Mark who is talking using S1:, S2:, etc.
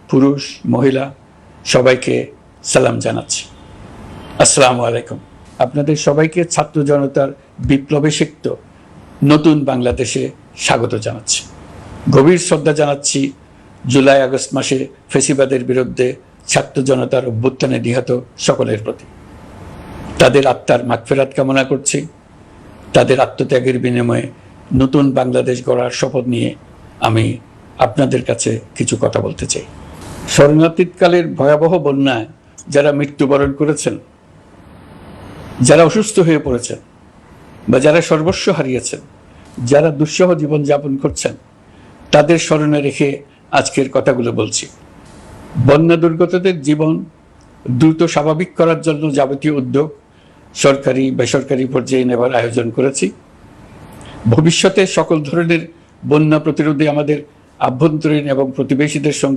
S1: পুরুষ মহিলা সবাইকে সালাম জানাচ্ছি। আসসালামু আলাইকুম। আপনাদের সবাইকে ছাত্র জনতার বিপ্লবে সিক্ত নতুন বাংলাদেশে স্বাগত জানাচ্ছি। গভীর শ্রদ্ধা জানাচ্ছি জুলাই আগস্ট মাসে ফ্যাসিবাদের বিরুদ্ধে ছাত্র জনতার অভ্যুত্থানে নিহত সকলের প্রতি। তাদের আত্মার মাগফিরাত কামনা করছি। তাদের আত্মত্যাগের বিনিময়ে নতুন বাংলাদেশ গড়ার শপথ নিয়ে আমি আপনাদের কাছে কিছু কথা বলতে চাই। শরণার্থীকালের ভয়াবহ বন্যায় যারা মৃত্যুবরণ করেছেন, যারা অসুস্থ হয়ে পড়েছেন বা যারা সর্বস্ব হারিয়েছেন, যারা দুঃসহ জীবনযাপন করছেন, তাদের স্মরণে রেখে আজকের কথাগুলো বলছি। বন্যা দুর্গতদের জীবন দ্রুত স্বাভাবিক করার জন্য যাবতীয় উদ্যোগ সরকারি বেসরকারি পর্যায়ে নেবার আয়োজন করেছি। ভবিষ্যতে সকল ধরনের বন্যা প্রতিরোধে আমাদের আভ্যন্তরীণ এবং প্রতিবেশীদের সঙ্গে